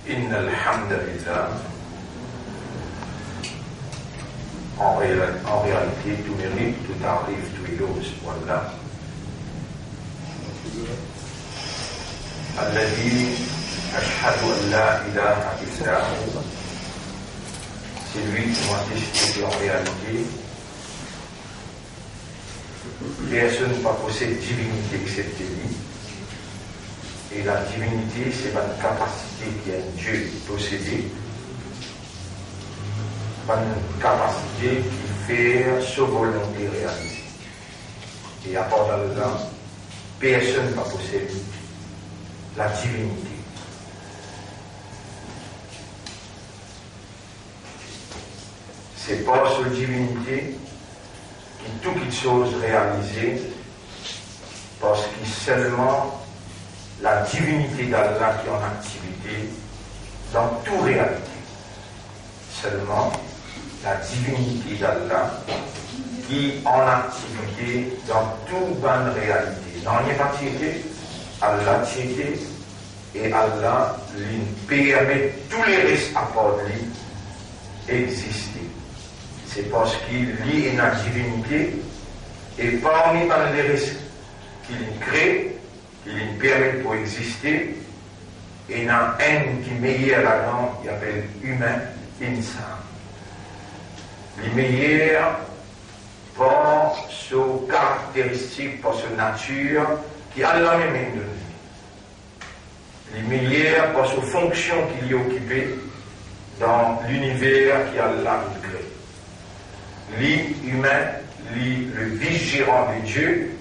إن الحمد لله. En réalité, tout mérite, tout arrive, tout éloge. Voilà. الذي أشهد أن لا إله إلا هو. C'est lui qui m'a dit en réalité, personne ne possède divinité excepté lui. Et la divinité, c'est une capacité qu'un Dieu possède, une capacité qui fait sa volonté réalisée. Et à part de là, personne ne possède la divinité. C'est par cette divinité qui toute chose réalisée, parce que seulement la divinité d'Allah qui est en activité dans toute réalité. Seulement la divinité d'Allah qui est en activité dans toute bonne réalité. Dans l'université, Allah tiété et Allah lui permet tous les restes à part lui exister. C'est parce qu'il lit une divinité et parmi les risques qu'il crée, qu'il permet pour exister, et dans un qui est meilleur là-dedans, il appelle humain, insan. Le meilleur par ses caractéristiques, par sa nature, qui a la même de lui. Le meilleur par sa fonction qu'il y a occupée dans l'univers qui a la créé. L'humain, le vice-gérant de Dieu,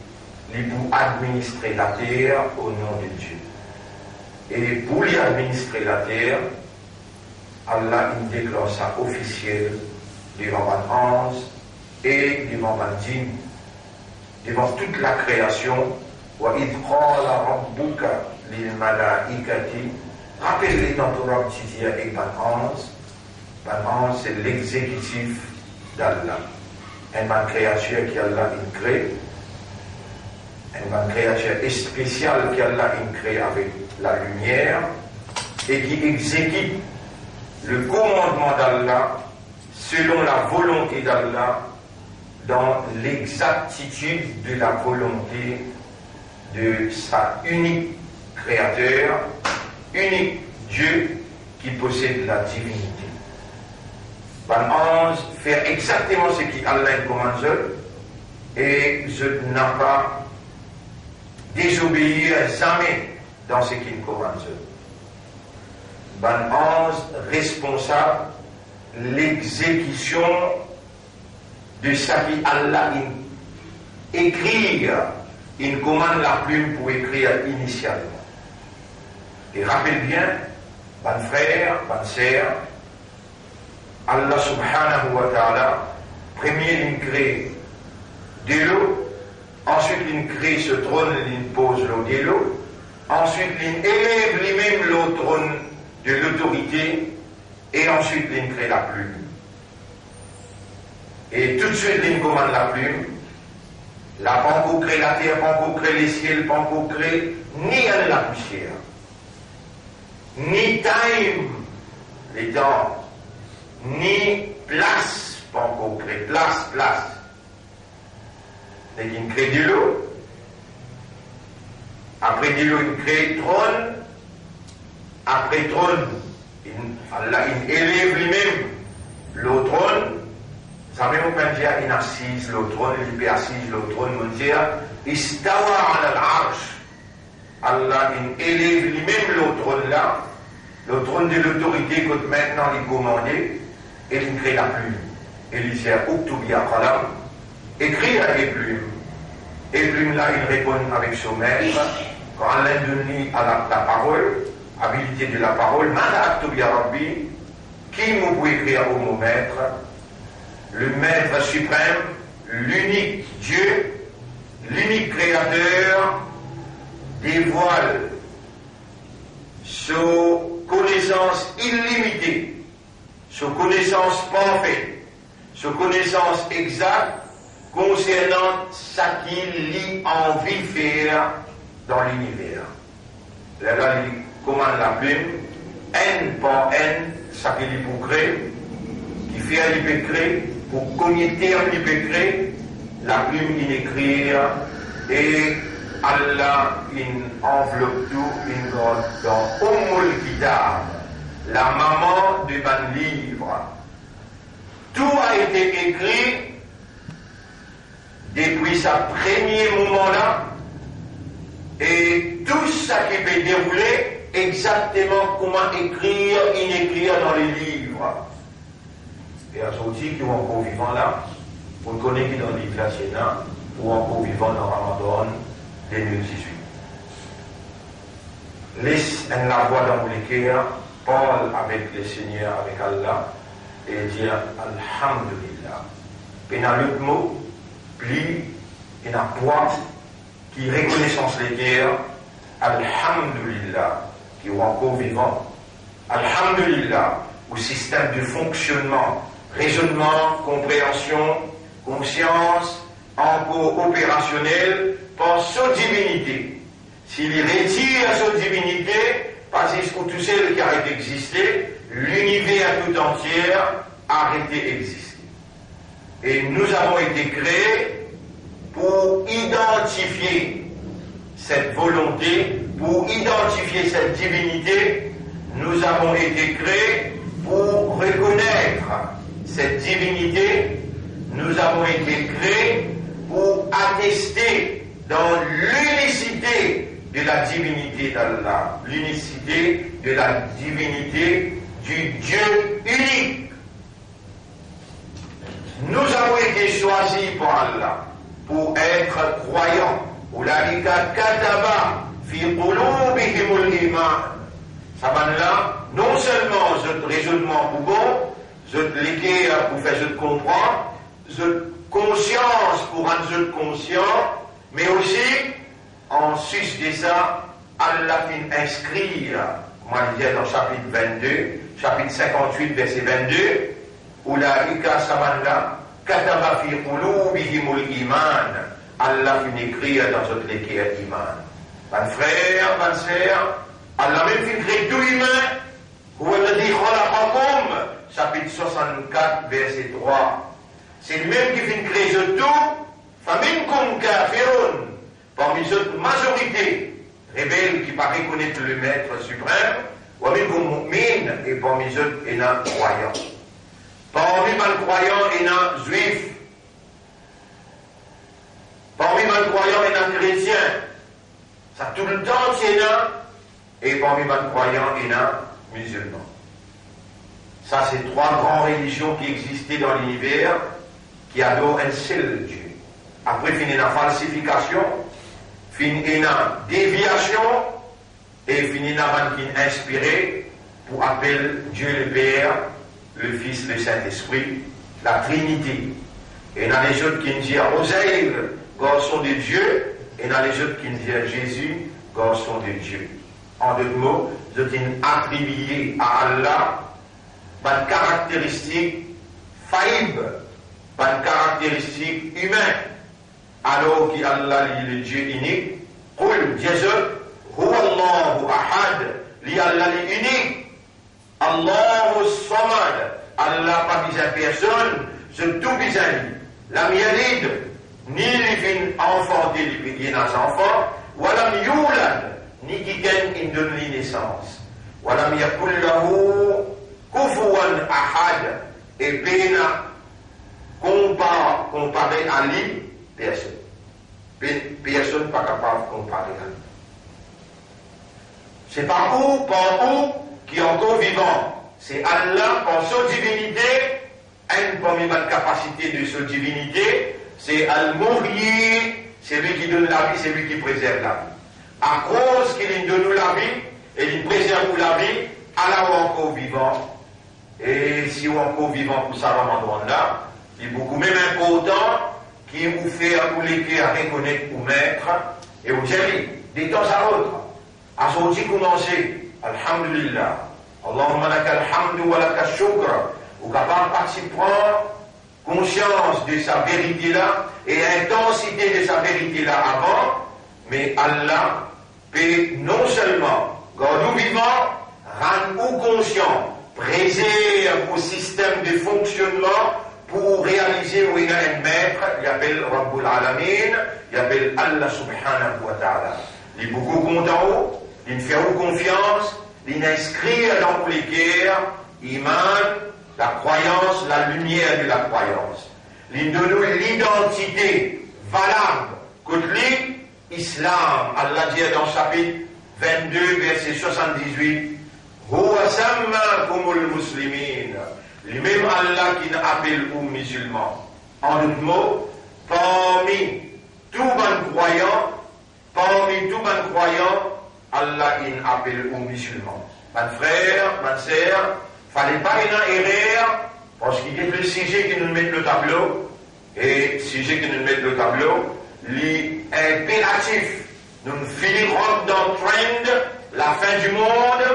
pour administrer la terre au nom de Dieu. Et pour lui administrer la terre, Allah il déclare ça officiel devant un ange et devant un djinn, devant toute la création. وَإِذْ قَالَ رَبُّكَ لِلْمَلَائِكَةِ. Rappelez-les dans Torah B'Tidia et Ban-Ange. Ban-Ange, c'est l'exécutif d'Allah. Une créature qui Allah il crée. Une créature spéciale qu'Allah a créée avec la lumière et qui exécute le commandement d'Allah selon la volonté d'Allah dans l'exactitude de la volonté de sa unique créateur, unique Dieu qui possède la divinité. Un ange fait exactement ce qu'Allah commande et je n'ai pas désobéir jamais dans ce qu'il commande. Un ange responsable l'exécution de ce qu'Allah écrit, il commande la plume pour écrire initialement. Et rappelle bien, mon frère, ma sœur, Allah subhanahu wa ta'ala, premier il crée de l'eau. Ensuite, il crée ce trône, il pose l'eau de l'eau. Ensuite, il élève lui-même le trône de l'autorité. Et ensuite, il crée la plume. Et tout de suite, il commande la plume. La panko crée la terre, panko crée les ciels, panko crée ni la poussière, ni time, les temps, ni place, panko crée place. Et il crée de l'eau. Après de l'eau, il crée trône. Après trône, Allah il élève lui-même le trône. Ça même pas dire il assise le trône, il peut assise le trône, on dit istawa ala al-arsh. Allah il élève lui-même le trône là, le trône de l'autorité que maintenant il commande, et il crée la plume. Et il dit Uktubia qalam. Écrit à des plumes. Et plume là, il répond avec son maître. Quand Allah donne à la parole, habilité de la parole, Manda Aktubia Rabbi, qui me peut écrire au mot maître, le maître suprême, l'unique Dieu, l'unique créateur, dévoile sa connaissance illimitée, sa connaissance parfaite, sa connaissance exacte concernant ce qu'il a envie de faire dans l'univers. Là, il commande la plume, N par N, ça qu'il pour créer, qui fait il peut créer, pour cogner terme il peut créer, la plume il écrire, et Allah il enveloppe tout, il dans Ummul Kitab, la maman de ban livre. Tout a été écrit depuis sa premier moment là, et tout ça qui peut dérouler exactement comment écrire, inécrire dans les livres. Et à ceux qui sont encore vivants là, vous connaissez qui dans les livres là, ou encore vivants dans Ramadan 2018. Laisse la voix dans le cœur, parle avec le Seigneur, avec Allah, et dire Alhamdulillah. Et dans l'autre mot, plie, et dans poids, qui reconnaissance les guerres, Alhamdulillah, qui est encore vivant. Alhamdulillah, au système de fonctionnement, raisonnement, compréhension, conscience, encore opérationnel, par sa divinité. S'il retire sa divinité, parce que tout ce qui a existé, l'univers tout entier a arrêté d'exister. Et nous avons été créés pour identifier cette volonté, pour identifier cette divinité. Nous avons été créés pour reconnaître cette divinité. Nous avons été créés pour attester dans l'unicité de la divinité d'Allah, l'unicité de la divinité du Dieu unique. Nous avons été choisis par Allah pour être croyants. Ulaika kataba fi qulubihimul iman. Ça va là, non seulement ce raisonnement pour bon, ce l'équerre pour faire ce comprendre, ce conscience pour rendre ce conscient, mais aussi, en sus de ça, Allah fin inscrire, comme on disait dans chapitre 22, chapitre 58, verset 22, Ulaika samanla, kataba fi qulubihimul iman. Allah fin écrire dans notre l'équerre iman. Mon frère, ma sœur, Allah même fin créer tout humain, Huwaladhi khalaqakum, chapitre 64, verset 3. C'est lui-même qui fin créer ce tout, faminkum kafirun, parmi cette majorité rebelle qui paraît connaître le maître suprême, waminkum mu'min, et parmi eux, il y a un croyant. Parmi les malcroyants, il y a un juif. Parmi les malcroyants, il y a un chrétien. Ça tout le temps, il y en a. Et parmi les malcroyants, il y a un musulman. Ça, c'est trois grandes religions qui existaient dans l'univers, qui adorent un seul Dieu. Après, il y a une falsification, il y a une déviation, et il y a une inspiré pour appeler Dieu le Père, le Fils, le Saint-Esprit, la Trinité. Et il y a des autres qui disent Oseille, garçon de Dieu, et il y a des autres qui disent Jésus, garçon de Dieu. En deux mots, ils ont attribué à Allah une caractéristique faillible, une caractéristique humaine, alors qu'Allah est le Dieu unique. Qul Jésus, Huwa Allahu Ahad, Allah est unique. Allahu Samad, Allah pas besoin de personne, c'est tout besoin. Lam yalid, ni les fins enfantés, les gens enfants, walam yulad, ni qui gagne une donne naissance. Walam yakul lahu kufuwan ahad, et pena comparé à lui, personne. Personne pas capable de comparer à lui. C'est par où qui est encore vivant. C'est Allah, par sa divinité, une première capacité de sa divinité, c'est Al-Muhyi, c'est lui qui donne la vie, c'est lui qui préserve la vie. À cause qu'il donne nous la vie, et il préserve nous la vie, Allah est encore vivant. Et si on est encore vivant pour ça, là, il est beaucoup même important qui vous fait à vous les à reconnaître ou mettre, et vous dire, de temps à autre, à ce qui commencer, Alhamdulillah, Allahumma laka alhamdu wa laka shukr, ou capable de prendre conscience de sa vérité là, et intensité de sa vérité là avant, mais Allah peut non seulement, quand nous vivons, rendre man ou conscient, préserve au système de fonctionnement pour réaliser où il a un maître, il appelle Rabbul Alamin, il appelle Allah subhanahu wa ta'ala. Il est beaucoup content, il fait confiance, il inscrit dans tous les cœurs, iman, la croyance, la lumière de la croyance. Il donne l'identité valable, contre l'islam. Allah dit dans chapitre 22, verset 78, Huwa sammakumul muslimin. Lui-même Allah qui appelle aux musulmans. En d'autres mots, parmi tout bon croyant, Allah il appelle aux musulmans. Mes frères, mes sœurs, fallait pas une erreur, parce qu'il y a le sujet qui nous met le tableau, et sujet qui nous met le tableau, l'impératif, nous finirons dans le trend, la fin du monde,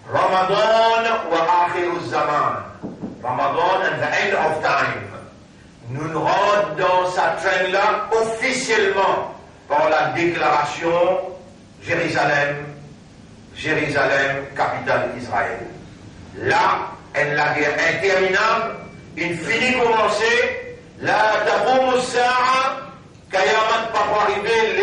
Ramadan wa akhiruz zaman. Ramadan and the end of time. Nous nous rendons dans sa trend-là officiellement par la déclaration Jérusalem, capitale d'Israël. Là, la guerre interminable, une finie commencée, la taboum sa'a, Kayamat pas pour arriver,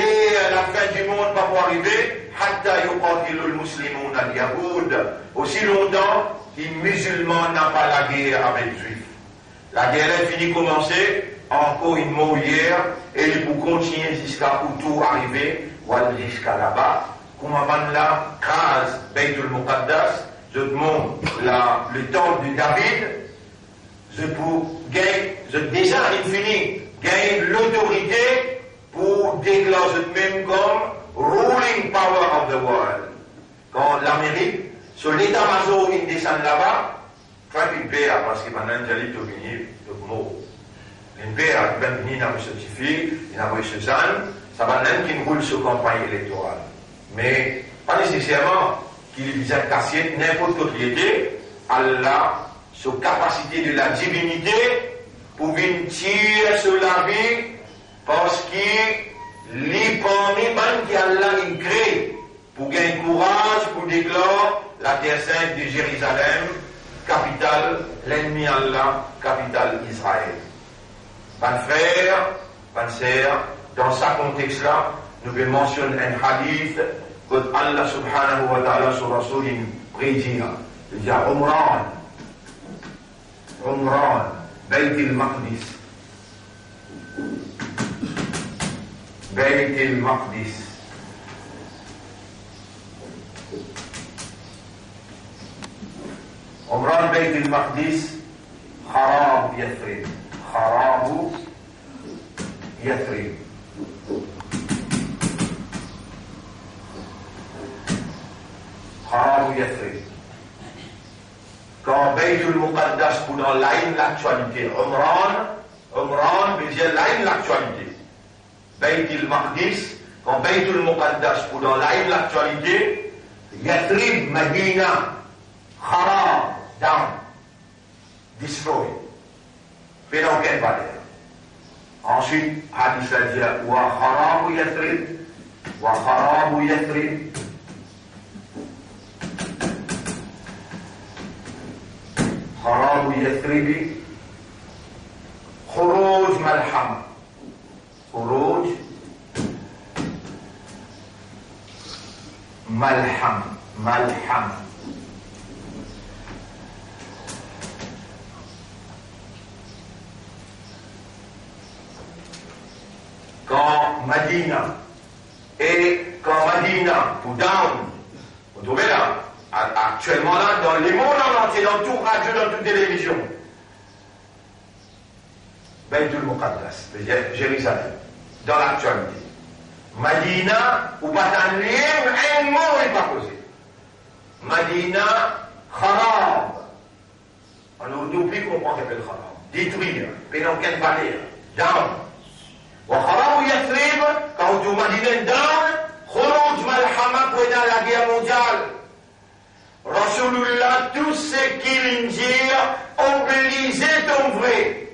la fin du monde pas pour arriver, hatta yuqatilul muslimun al-yahoud. Aussi longtemps, les musulmans n'ont pas la guerre avec les juifs. La guerre est finie commencée, encore une mot hier, et il faut continuer jusqu'à où tout arriver, ou jusqu'à là-bas. Comme avant là, Kaz, Beitul Muqaddas, je demande le temps de David, je pour gagner, je déjà infini, gagne l'autorité pour déclarer même comme ruling power of the world. Quand l'Amérique, sur l'état-major, il descend là-bas, quand il perd, parce que maintenant, j'allais te venir, le mot. Il perd, il va venir dans le certificat, il a envoyé ce ça va même qu'il roule sur campagne électorale. Mais, pas nécessairement qu'il vise à casser n'importe quelle idée, Allah, sur capacité de la divinité, pour venir tirer sur la vie, parce que les parmi qui Allah il crée, pour gagner courage, pour déclarer la terre sainte de Jérusalem, capitale, l'ennemi Allah, capitale Israël. Mes frères, mes sœurs, dans ce contexte-là, nous devons mentionner un hadith que Allah subhanahu wa ta'ala sur Rasul prédit. Il dit Umran, Bayt al-Maqdis. Bayt al-Maqdis. Umran Bayt al-Maqdis, Kharab Yathrib. Kharabu Yathrib. Kharab Yathrib. Quand Baytul Muqaddas pour dans l'actualité, Umran veut dire l'actualité. Baytul Maqdis, quand Baytul Muqaddas pour dans l'actualité, Yathrib, Medina, Kharab, down, destroy. Mais dans quelle valeur? Ensuite, hadith a dit, wa Kharabu Yathrib, wa Kharabu Yathrib. خراب يثرب خروج ملحم خروج ملحم quand Medina pour down, vous trouvez là actuellement là, dans les mondes entiers, dans tout radio, dans toute télévision. Baytul Muqaddas, Jérusalem, dans l'actualité. Medina, ou pas un livre, un mot n'est pas posé. Medina, Kharab. Alors, nous oublions comment on appelle Kharab. Détruire, mais dans quelle valeur? Down. Wa Kharab Yathrib, quand on dit Medina down, Khuruj Malhama pour dans la guerre mondiale. Rasulullah, tout ce qu'il dit, obligé ton vrai.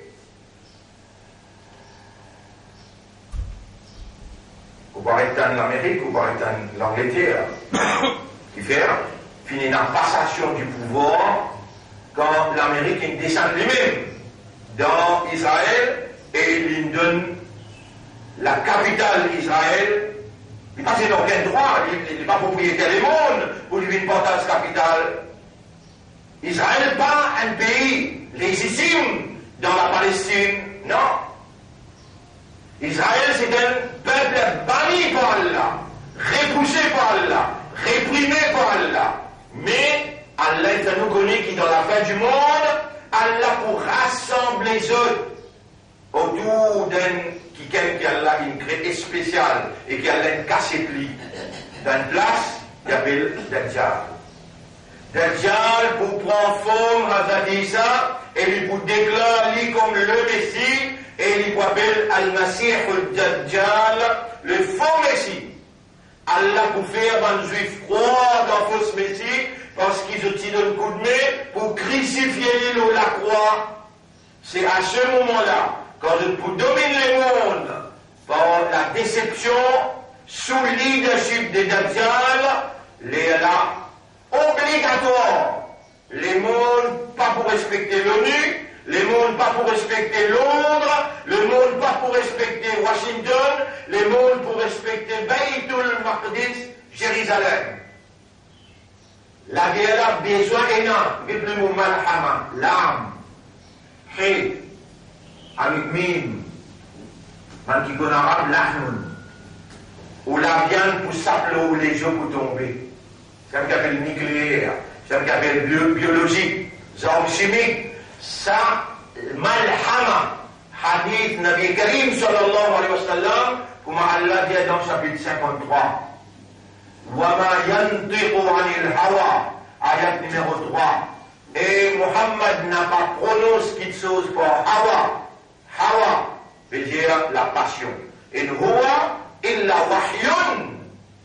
Ou par étant l'Amérique, ou par étant l'Angleterre. Qui fait finit la passation du pouvoir quand l'Amérique descend lui-même dans Israël et il donne la capitale d'Israël. Il n'a pas aucun droit, il n'est pas propriétaire du monde pour lui porter cette capitale. Israël n'est pas un pays légitime dans la Palestine, non. Israël, c'est un peuple banni par Allah, repoussé par Allah, réprimé par Allah. Mais Allah est nous connaît qui dans la fin du monde, Allah pour rassembler les autres autour quelqu'un qui a une crée spéciale et qui a une cassette d'une place qui appelle Dajjal. Dajjal pour prendre forme à Isa et lui pour déclarer comme le Messie et lui pour appeler Al-Masih al-Dajjal, le faux Messie. Allah pour faire un juif croire dans le faux Messie parce qu'ils ont tiré un coup de main pour crucifier l'île la croix. C'est à ce moment-là, quand pour dominer le monde par la déception sous le leadership de Dajjal, les là, obligatoire. Les mondes pas pour respecter l'ONU, les mondes pas pour respecter Londres, le monde pas pour respecter Washington, les mondes pour respecter Beitul Maqdis, Jérusalem. La guerre a besoin énorme, mais plus mon malhama, l'âme, hé, avec mime, man qui connaît arabe, l'ahnoun, ou la viande pour s'appeler ou les gens pour tomber. C'est ce qu'on appelle nucléaire, c'est ce qu'on appelle biologique, armes chimiques. Ça, malhama, hadith Nabi Karim sallallahu alayhi wa sallam, comme Allah dit dans le chapitre 53. Wama yantiqu anil hawa, ayat numéro 3. Et Muhammad n'a pas prononcé quelque chose pour hawa. Hawa veut dire la passion. In huwa illa wahyun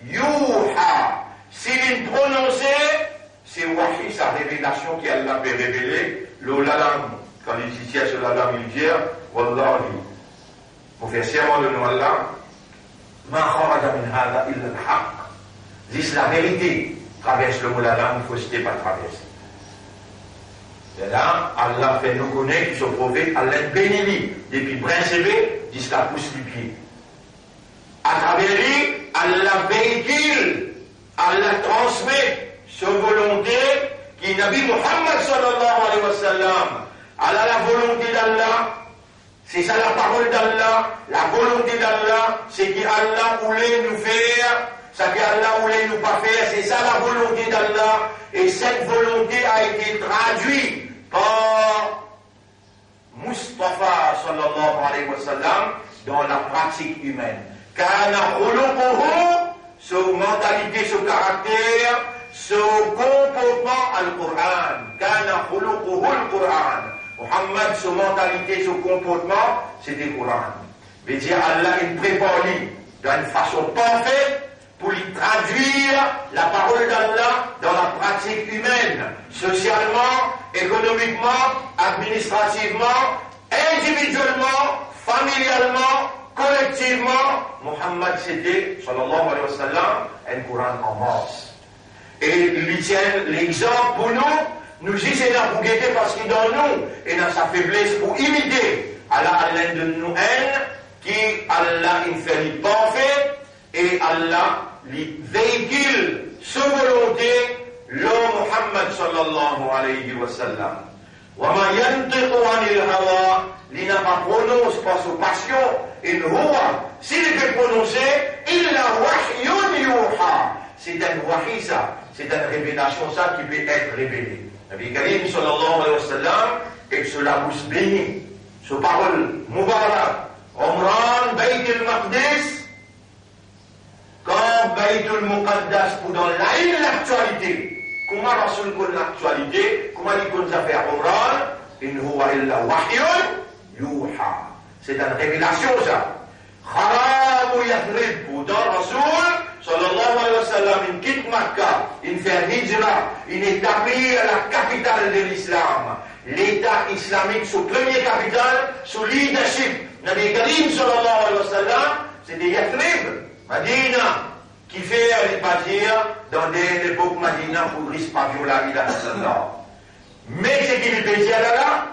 yuha. S'il prononçait, c'est wahy, sa révélation qu'elle l'a fait révéler. L'olalam, quand il dit sur l'alam, il dit Wallahi, pour faire serment de nous Allah, ma kharaja min hada illa al-haq. Dis la vérité. Traverse le mot l'alam, il faut citer pas traverser. Et là, Allah fait nous connaître que son prophète, Allah bénit depuis Brincébé jusqu'à pousse du pied. À travers lui, Allah véhicule, Allah transmet sa volonté qui Nabi Muhammad sallallahu alayhi wa sallam. Allah la volonté d'Allah, c'est ça la parole d'Allah, la volonté d'Allah, c'est qu'Allah voulait nous faire, ça qu'Allah voulait nous pas faire, c'est ça la volonté d'Allah, et cette volonté a été traduite par Mustafa sallallahu alayhi wa sallam dans la pratique humaine. Kana khuluquhu, son mentalité, son caractère, son comportement al-Qur'an. Kana khuluquhu al-Qur'an. Muhammad, son mentalité, son comportement, c'était le Qur'an. Veut dire Allah, il prépare lui d'une façon parfaite pour lui traduire la parole d'Allah dans la pratique humaine, socialement, économiquement, administrativement, individuellement, familialement, collectivement. Muhammad c'était, sallallahu alayhi wa sallam, un Coran en masse. Et il tient l'exemple pour nous dit c'est là pour guetter parce qu'il dans nous, et dans sa faiblesse pour imiter. Allah de nous haine, qui Allah il fait le parfait, et Allah lui véhicule sa volonté, l'homme Muhammad sallallahu alayhi wa sallam. وَمَا يَنْتِقُ عَنِ الْهَوَىٰ, il n'a pas prononcé par sa passion, il huwa, s'il peut prononcer, illa wahyun yuha. C'est un wahy ça, c'est une révélation ça qui peut être révélée. Nabi Karim sallallahu alayhi wa sallam, et sur la bouche bénie, sur parole mubarak, Omran, Bayt al-Maqdis, quand Bayt al-Muqaddas, pour dans l'actualité, comment Rasul connaît l'actualité, comment il connaît les affaires Omran, in huwa illa wahyun yuha. C'est une révélation ça. Kharab Yathrib, dans Rasul, sallallahu alayhi wa sallam, il quitte Makkah, il fait hijra, il établit la capitale de l'islam. L'État islamique, sous première capitale, sous leadership. Nabi Karim sallallahu alayhi wa sallam, c'était Yathrib, Madina. qui fait les dire dans des époques Madina pour risque pas violer la ilaha. Mais ce qu'il peut dire là,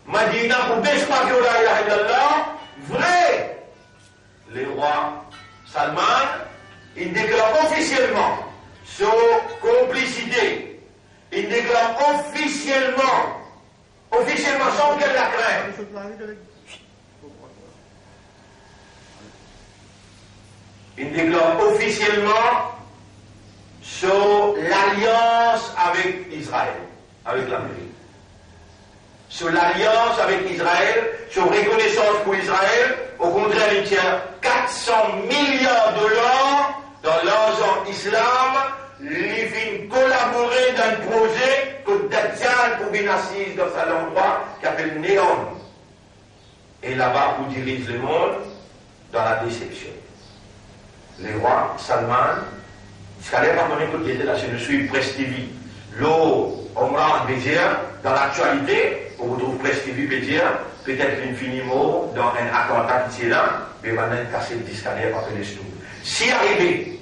Madina pour risque pas violer la ilaha, vrai. Le roi Salman, il déclare officiellement son complicité. Il déclare officiellement sans qu'elle la craigne. Il déclare officiellement sur l'alliance avec Israël, avec l'Amérique. Sur l'alliance avec Israël, sur reconnaissance pour Israël, au contraire, il tient 400 milliards de dollars dans l'argent islam, il vient collaborer dans un projet que Dajjal pour bien assise dans un endroit qui s'appelle Néon. Et là-bas, où dirige le monde dans la déception. Le roi Salman, ce qu'elle n'a pas connu qu'il était là, je ne suis Presse TV. L'eau, Omar Bézir, dans l'actualité, on retrouve Presse TV Bézir, peut-être infiniment dans un attentat qui est là, mais maintenant casser le disque à l'air après les stoules. Si arrivé,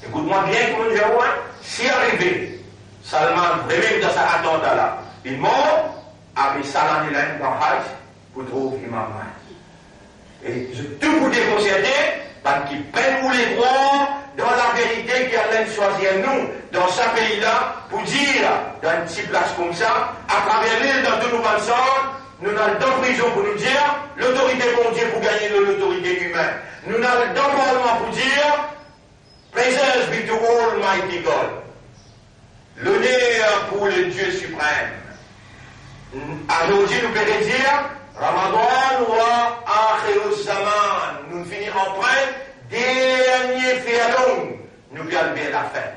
écoute-moi bien comme je vois, si arrivé, Salman, vraiment dans cet attentat-là, il mort avec Salam Hussein dans Hajj pour trouver Imam Mahdi. Et je tout vous déconcerter, parce qu'ils prennent pour les droits dans la vérité qu'Allah choisit nous, dans ce pays-là, pour dire, dans une petite place comme ça, à travers l'île, dans tous nos ensemble, nous n'allons dans la prison pour nous dire, l'autorité pour Dieu pour gagner de l'autorité humaine. Nous n'allons dans le Parlement pour dire, Praise be to Almighty God. L'honneur pour le Dieu suprême. Aujourd'hui, nous pouvons dire, Ramadan wa akhirus zaman. Nous finissons en train, dernier fialon. Nous pouvons bien la fin.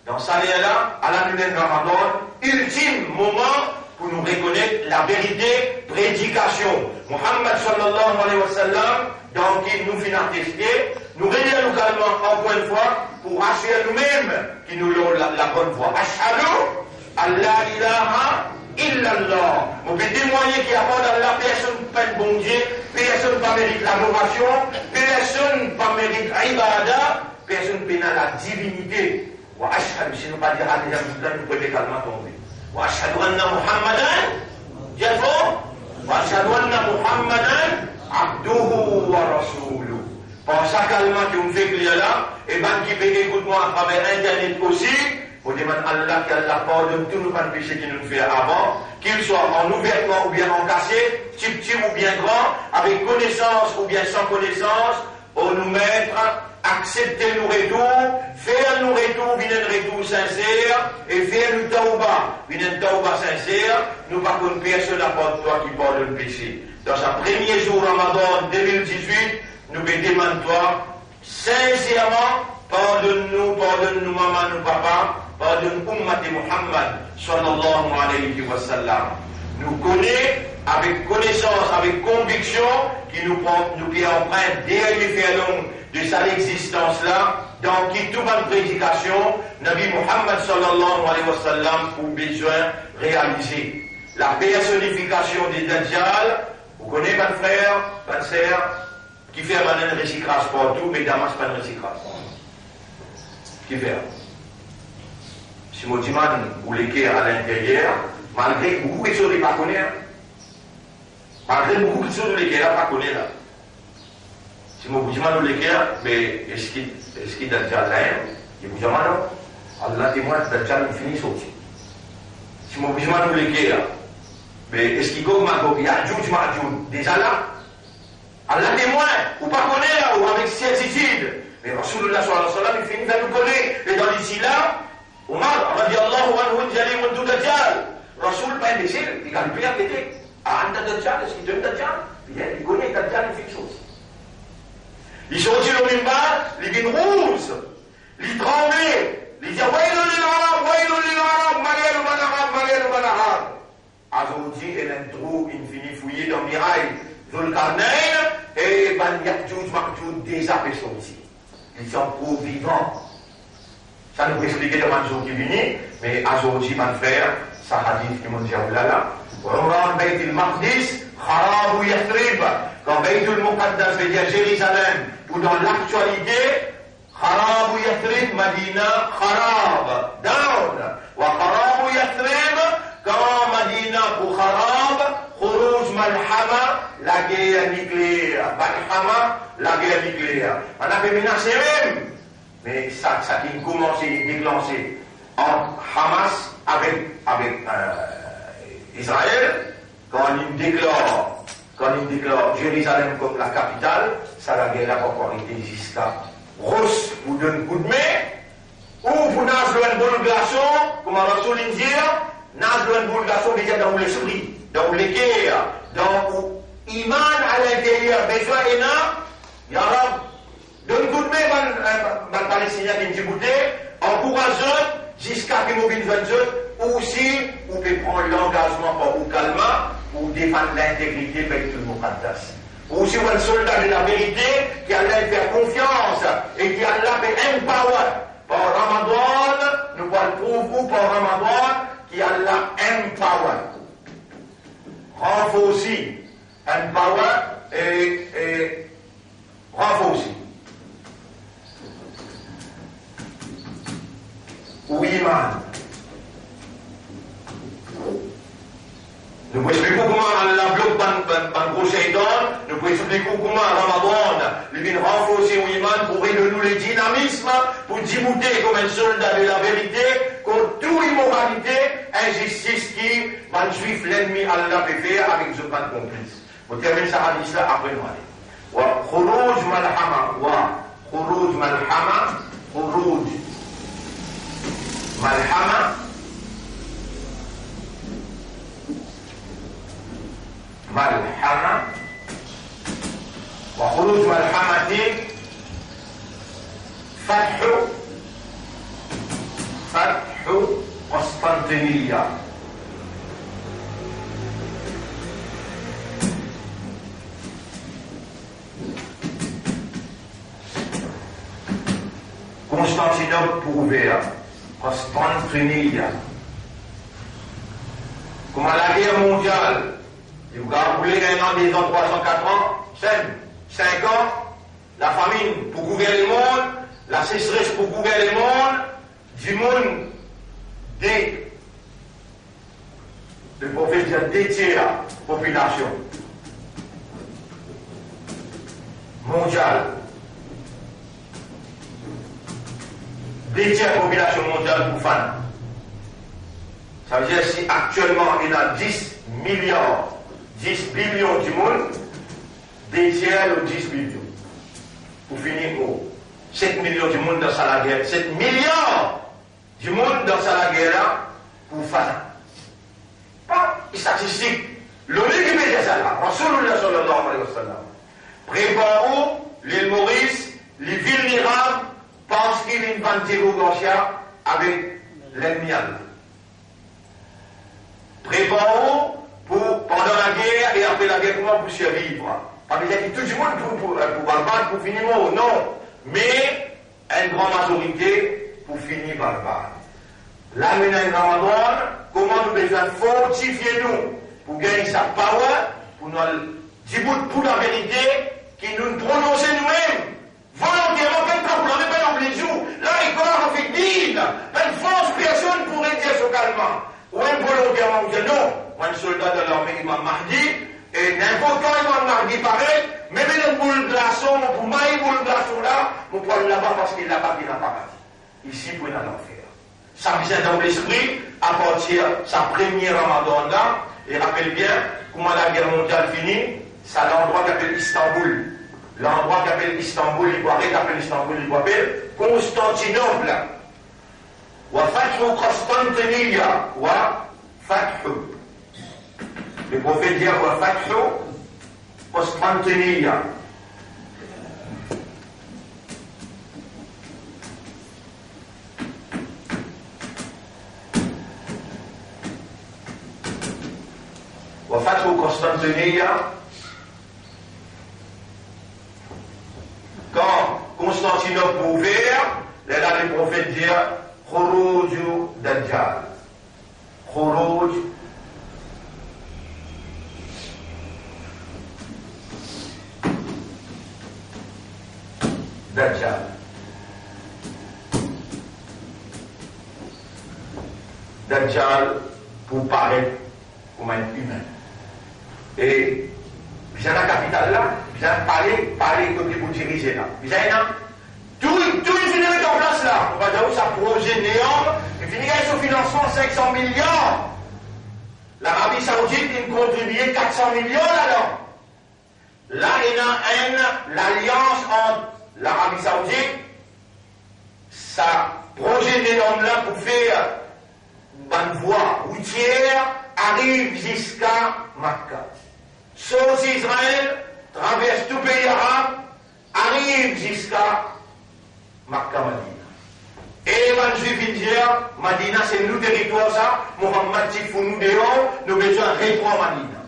Dans ça là, à la lumière de Ramadan, ultime moment pour nous reconnaître la vérité, prédication. Muhammad sallallahu alayhi wa sallam, donc il nous finit attester, nous réunissons localement encore une fois pour assurer nous-mêmes qui nous l'ont la bonne voie. Ashhadu Allah ilaha illallah. On peut témoigner qu'il n'y a pas dans la personne pas de bon Dieu, personne pas mérite l'adoration, personne pas mérite l'ibada, personne pas la divinité. Wa ashhadu, si nous pas dire à des amis, nous pouvons également tomber. Wa ashhadu anna Muhammadan, dites-vous, wa ashhadu anna Muhammadan abduhu wa rasuluhu. Par ça, calmement, qui me fait qu'il là, et bien qui peut écouter moi à travers Internet aussi, pour demander à Allah qu'elle pardonne tous nos péchés qu'il nous fait avant, qu'ils soient en ouvertement ou bien en cassé, petit ou bien grand, avec connaissance ou bien sans connaissance, on nous mettre, accepter nos retours, faire nos retours, venir un retour sincère, et faire une tauba, venir une tauba sincère, nous par contre personne à part toi qui pardonne le péché. Dans sa premier jour Ramadan 2018, nous demandons toi, sincèrement, pardonne-nous, maman, nous, papa, pardonne Ummat Muhammad, sallallahu alayhi wa sallam. Nous connaissons, avec connaissance, avec conviction, qui nous qui emprunte dernier félon de sa existence là, dans qui toute bonne prédication, Nabi Muhammad, sallallahu alayhi wa sallam, pour besoin réaliser. La personnification des Dajjal, vous connaissez votre frère, votre sœur, qui fait un recyclage partout, mais Damas pas de recyclage. Qui fait? Si mon diman ou l'équerre à l'intérieur, malgré beaucoup de choses, il ne pas connaît. Malgré beaucoup de choses, l'équerre pas connaît là. Si mon diman ou l'équerre, mais est-ce qu'il y a déjà là? Il vous demande, Allah témoigne que Dajjal finit sorti. Si mon diman ou l'équerre, mais est-ce qu'il y a déjà là? Allah témoin, ou pas connaître, ou avec certitude. Mais Rasulullah sallallahu alayhi wa sallam, il finit par nous connaître. Et dans ici là, Omar, radiallahu anhu, Djali Moutou Dajjal. Rasul, pas imbécile, il a pu répéter. Ah, Anta Dajjal, est-ce qu'il donne Dajjal? Il connaît Dajjal, il fait une chose. Il sortit le mimbar, il vient rouge, il tremblait, il dit, Waïlou lil Arab, Malèl Banahar. Azouji, et l'intro, il finit fouillé dans Mirail. Zulkarnain et Ban Yakjoud Makjoud déjà sortis. Ils sont pro vivants. Ça nous peut expliquer de Manjour qui vient, mais aujourd'hui, mon frère, ça hadith qui m'a dit là. Umran Beit al-Maqdis, Kharab ou Yathrib. Quand Beit al-Muqaddas veut dire Jérusalem, ou dans l'actualité, خراب يثرب مدينة خراب down وخراب يثرب quand Medina pour خراب خروج ملحمة la guerre nucléaire ملحمة la guerre nucléaire on avait menacé même mais ça qui commence à déclencher en Hamas avec Israël quand il déclare Jérusalem comme la capitale ça la guerre n'a pas encore été jusqu'à Russe vous donne coup de main, ou vous n'avez une boulgation, comme on va souligner dire, n'avez une boulgation déjà dans l'esprit, dans les guerres, dans l'iman à l'intérieur, besoin énorme, Yarab, donne coup de main dans les Palestiniens qui Djibouti, encourage jusqu'à ce qu'ils mobilisent ou aussi, vous pouvez prendre l'engagement pour vous calmer, pour défendre l'intégrité de Baitul Muqaddas. Ou si un soldat de la vérité qui allait faire confiance et qui allait faire empower par Ramadan, nous allons prouver par Ramadan qui allait empower. Renforcer, empower et renforcer. Oui, man. Nous pouvons expliquer comment Allah bloque un gros shaitan, nous pouvons expliquer comment Ramadan, il vient renforcer l'Iman pour redonner le dynamisme, pour débouter comme un soldat de la vérité, contre toute immoralité, injustice qui, man juif, l'ennemi Allah peut faire avec ce pas de complice. On termine ça hadith là après nous aller. Khuruj malhama, khuruj malhama, khuruj malhama, ملحمة وخروج ملحمة فتح قسطنطينية Constantinople pour ouvert Constantiniya comme à la guerre mondiale. Et vous avez un an, 2 ans, 3 ans, 4 ans, 5 ans, la famine pour gouverner le monde, la sécheresse pour gouverner le monde, du monde le prophète dit des tiers population mondiale. Des tiers population mondiale pour femmes. Ça veut dire si actuellement il y a 10 milliards 10 billions du monde, des tiers ou 10 millions. Pour finir, 7 millions du monde dans la guerre, 7 milliards du monde dans la guerre pour faire. Pas une statistique. L'ONU qui met ça là, Rasulullah sallallahu alayhi wa sallam. Préparons l'île Maurice, les vulnérables, parce qu'il y a une interrogation avec l'ennemi. Préparons pendant la guerre et après la guerre, comment pour survivre. Pas dire que tout le monde pour battre, pour finir mort, non. Mais une grande majorité pour finir par le battre. Là, maintenant, Ramadan, comment nous devons fortifier nous pour gagner sa power, pour nous dire pour la vérité, qui nous prononce nous-mêmes. Volontairement, quand on n'est pas les jours, là, il commence à faire dire, une force personne pourrait dire ce calmement. Ou involontairement, vous dites non. Un soldat de l'armée Imam Mahdi, et n'importe quand Imam Mahdi pareil, même une boule de glaçon, pour mailler une boule de glaçon là, on peut aller là-bas parce qu'il n'a pas dit. Ici, pour aller en faire. Ça vient dans l'esprit, à partir de sa première Ramadan là, et rappelle bien, comment la guerre mondiale finit, c'est l'endroit qui s'appelle Istanbul. L'endroit qui s'appelle Istanbul, il doit appeler Istanbul, il doit appeler Constantinople. Wa fathu Constantiniya, wa fathu. Le prophète dit wa fathu Constantiniya. Wa fathu Constantiniya. Quand Constantinople ouvert, là le prophète dit Khuruj Dajjal. Khuruj Dajjal. Dajjal pour paraître comme un humain. Et bien la capitale là, bien parler comme pour diriger là. Bien tout il finit en place là. On va dire où ça projet néant, il finit avec son financement 500 millions. L'Arabie Saoudite, il contribuait 400 millions là-dedans. Là, il y a l'alliance entre l'Arabie Saoudite, sa projet d'énorme là pour faire une voie routière, arrive jusqu'à Makkah. Sauf Israël, traverse tout pays arabe, arrive jusqu'à Makkah Madina. Et les Juifs disent, Madina c'est nous territoire ça, Mohammed dit pour nous dehors, nous besoin de rétro Madina.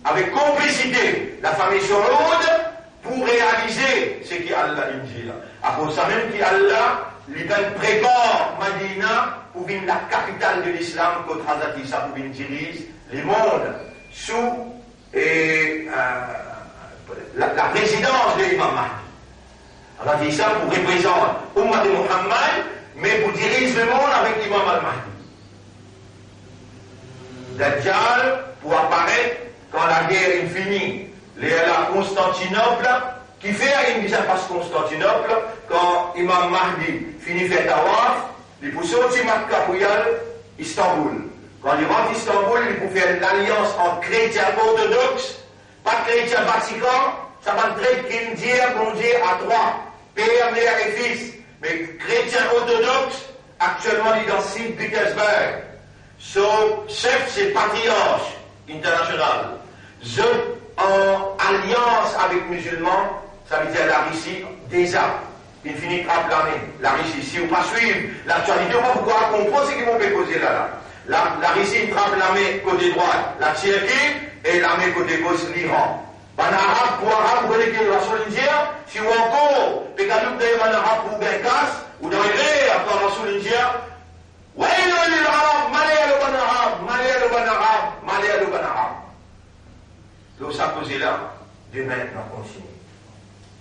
Avec complicité, la famille Saoud pour réaliser ce qu'Allah dit là. À cause de ça même qu'Allah lui prépare Madina pour venir la capitale de l'islam, quand Hazrat Issa pour venir diriger le monde sous la présidence de l'imam Mahdi. Hazrat Issa pour représenter Ummah de Muhammad, mais pour diriger le monde avec l'imam al-Mahdi. Dajjal pour apparaître quand la guerre est finie, la Constantinople, qui fait une mise en place Constantinople, quand Imam Mahdi finit faire tawaf, il peut sortir Makkah pour y aller Istanbul. Quand il rentre Istanbul, il peut faire l'alliance entre chrétiens orthodoxes, pas chrétiens Vatican, ça va traiter qu'il dit, bon Dieu, à trois, Père, Mère et Fils. Mais chrétiens orthodoxes, actuellement, il est dans Saint-Pétersbourg. Son chef, c'est Patriarche international. Je, en alliance avec musulmans, ça veut dire la Russie, déjà, il finit par blâmer. La Russie, si on ne pas suivre l'actualité, on va pouvoir comprendre ce qu'ils vont poser là. La Russie va blâmer côté droit, la Turquie, et l'armée côté gauche, l'Iran. En arabe, pour arabe, vous voyez que la Solindia, si vous encore, les galoupes en arabe pour Benkas, ou dans les après la Solindia, ouais, l'arabe, malé le bon arabe, malé le bon arabe, malé le bon arabe. Donc ça posé là, demain, on continue.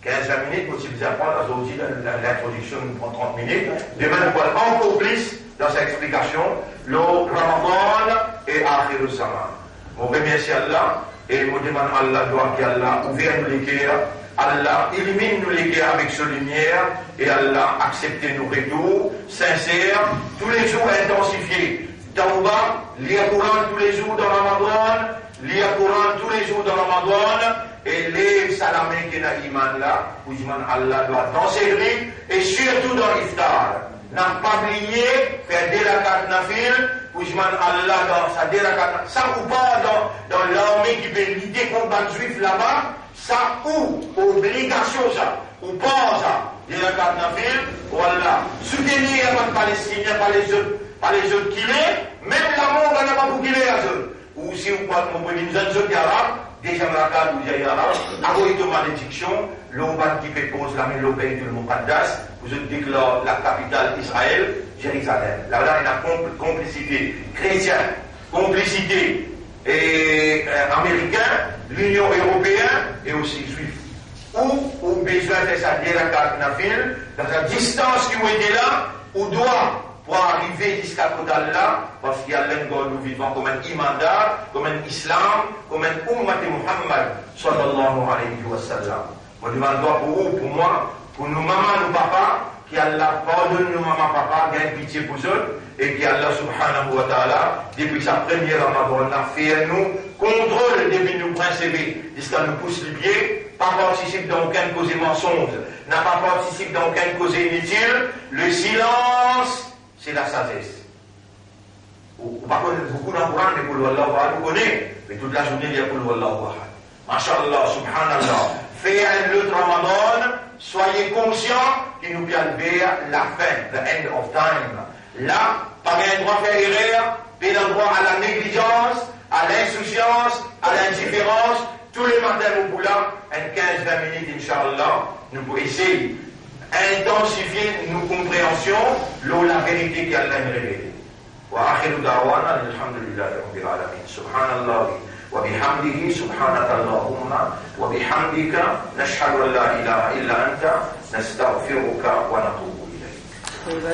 15-20 minutes, pour vous apprendre, aujourd'hui, l'introduction nous prend 30 minutes. Demain, nous voit encore plus dans sa explication, le Ramadan et Akhir al-Zaman. On remercie Allah et on demande à Allah, qu'Allah ouvre nous les cœurs, Allah illumine nous les cœurs avec sa lumière et Allah accepte nos retours sincères, tous les jours intensifiés. Tawba, lire Coran tous les jours dans Ramadan, lire Coran tous les jours dans Ramadan, et les salamés qui ont l'iman là, où Allah doit danser et surtout dans l'iftar. N'a pas oublié faire des rakats nafil, où Allah dans sa dérakat, ça ou pas dans l'armée qui peut lutter contre les juifs là-bas, ça ou obligation ça, ou pas ça, des rakats nafil, voilà. Soutenir les Palestiniens par les autres qu'il est, même l'amour on n'a pas pour qu'il est à eux. Ou si vous parlez de nous autres arabes, déjà rakat ou déjà arabe, avant une malédiction, l'Oban qui fait cause la mélopée du Muqaddas, vous avez dit que la capitale d'Israël, Jérusalem. Là, il y a complicité chrétienne, complicité américaine, l'Union européenne et aussi juif. Où on a besoin de sa dérakat nafil, dans la distance qui est là, on doit pour arriver jusqu'à côté là, parce qu'il y a l'un nous vivons comme un imandar, comme un islam, comme un ummat de Muhammad, sallallahu alayhi wa sallam. Je demande pour vous, pour moi, pour nos mamans, nos papas, qu'Allah pardonne nos mamans, papas, gagne pitié pour eux, et qu'Allah subhanahu wa ta'ala, depuis sa première Ramadan, a fait nous contrôle depuis nous principes, jusqu'à nous pousse les pieds, pas participe dans aucune cause mensonge, n'a pas participé dans aucune cause inutile, le silence, c'est la sagesse. Par contre, beaucoup dans le Coran, les Koul Wallahu nous connaît, mais toute la journée, il y a Koul Wallahu Ahad. Masha'Allah, subhanallah. Faites un autre Ramadan, soyez conscients qu'il nous vient vers la fin, the end of time. Là, pas bien droit à faire erreur, pas le droit à la négligence, à l'insouciance, à l'indifférence. Tous les matins, au bout là, en 15-20 minutes, Inch'Allah, nous pouvons essayer intensifier nos compréhensions, la vérité qu'Allah nous révèle. وآخر دعوانا الحمد لله رب العالمين سبحان الله وبحمده سبحانك اللهم وبحمدك نشهد أن لا إله إلا أنت نستغفرك ونتوب إليك.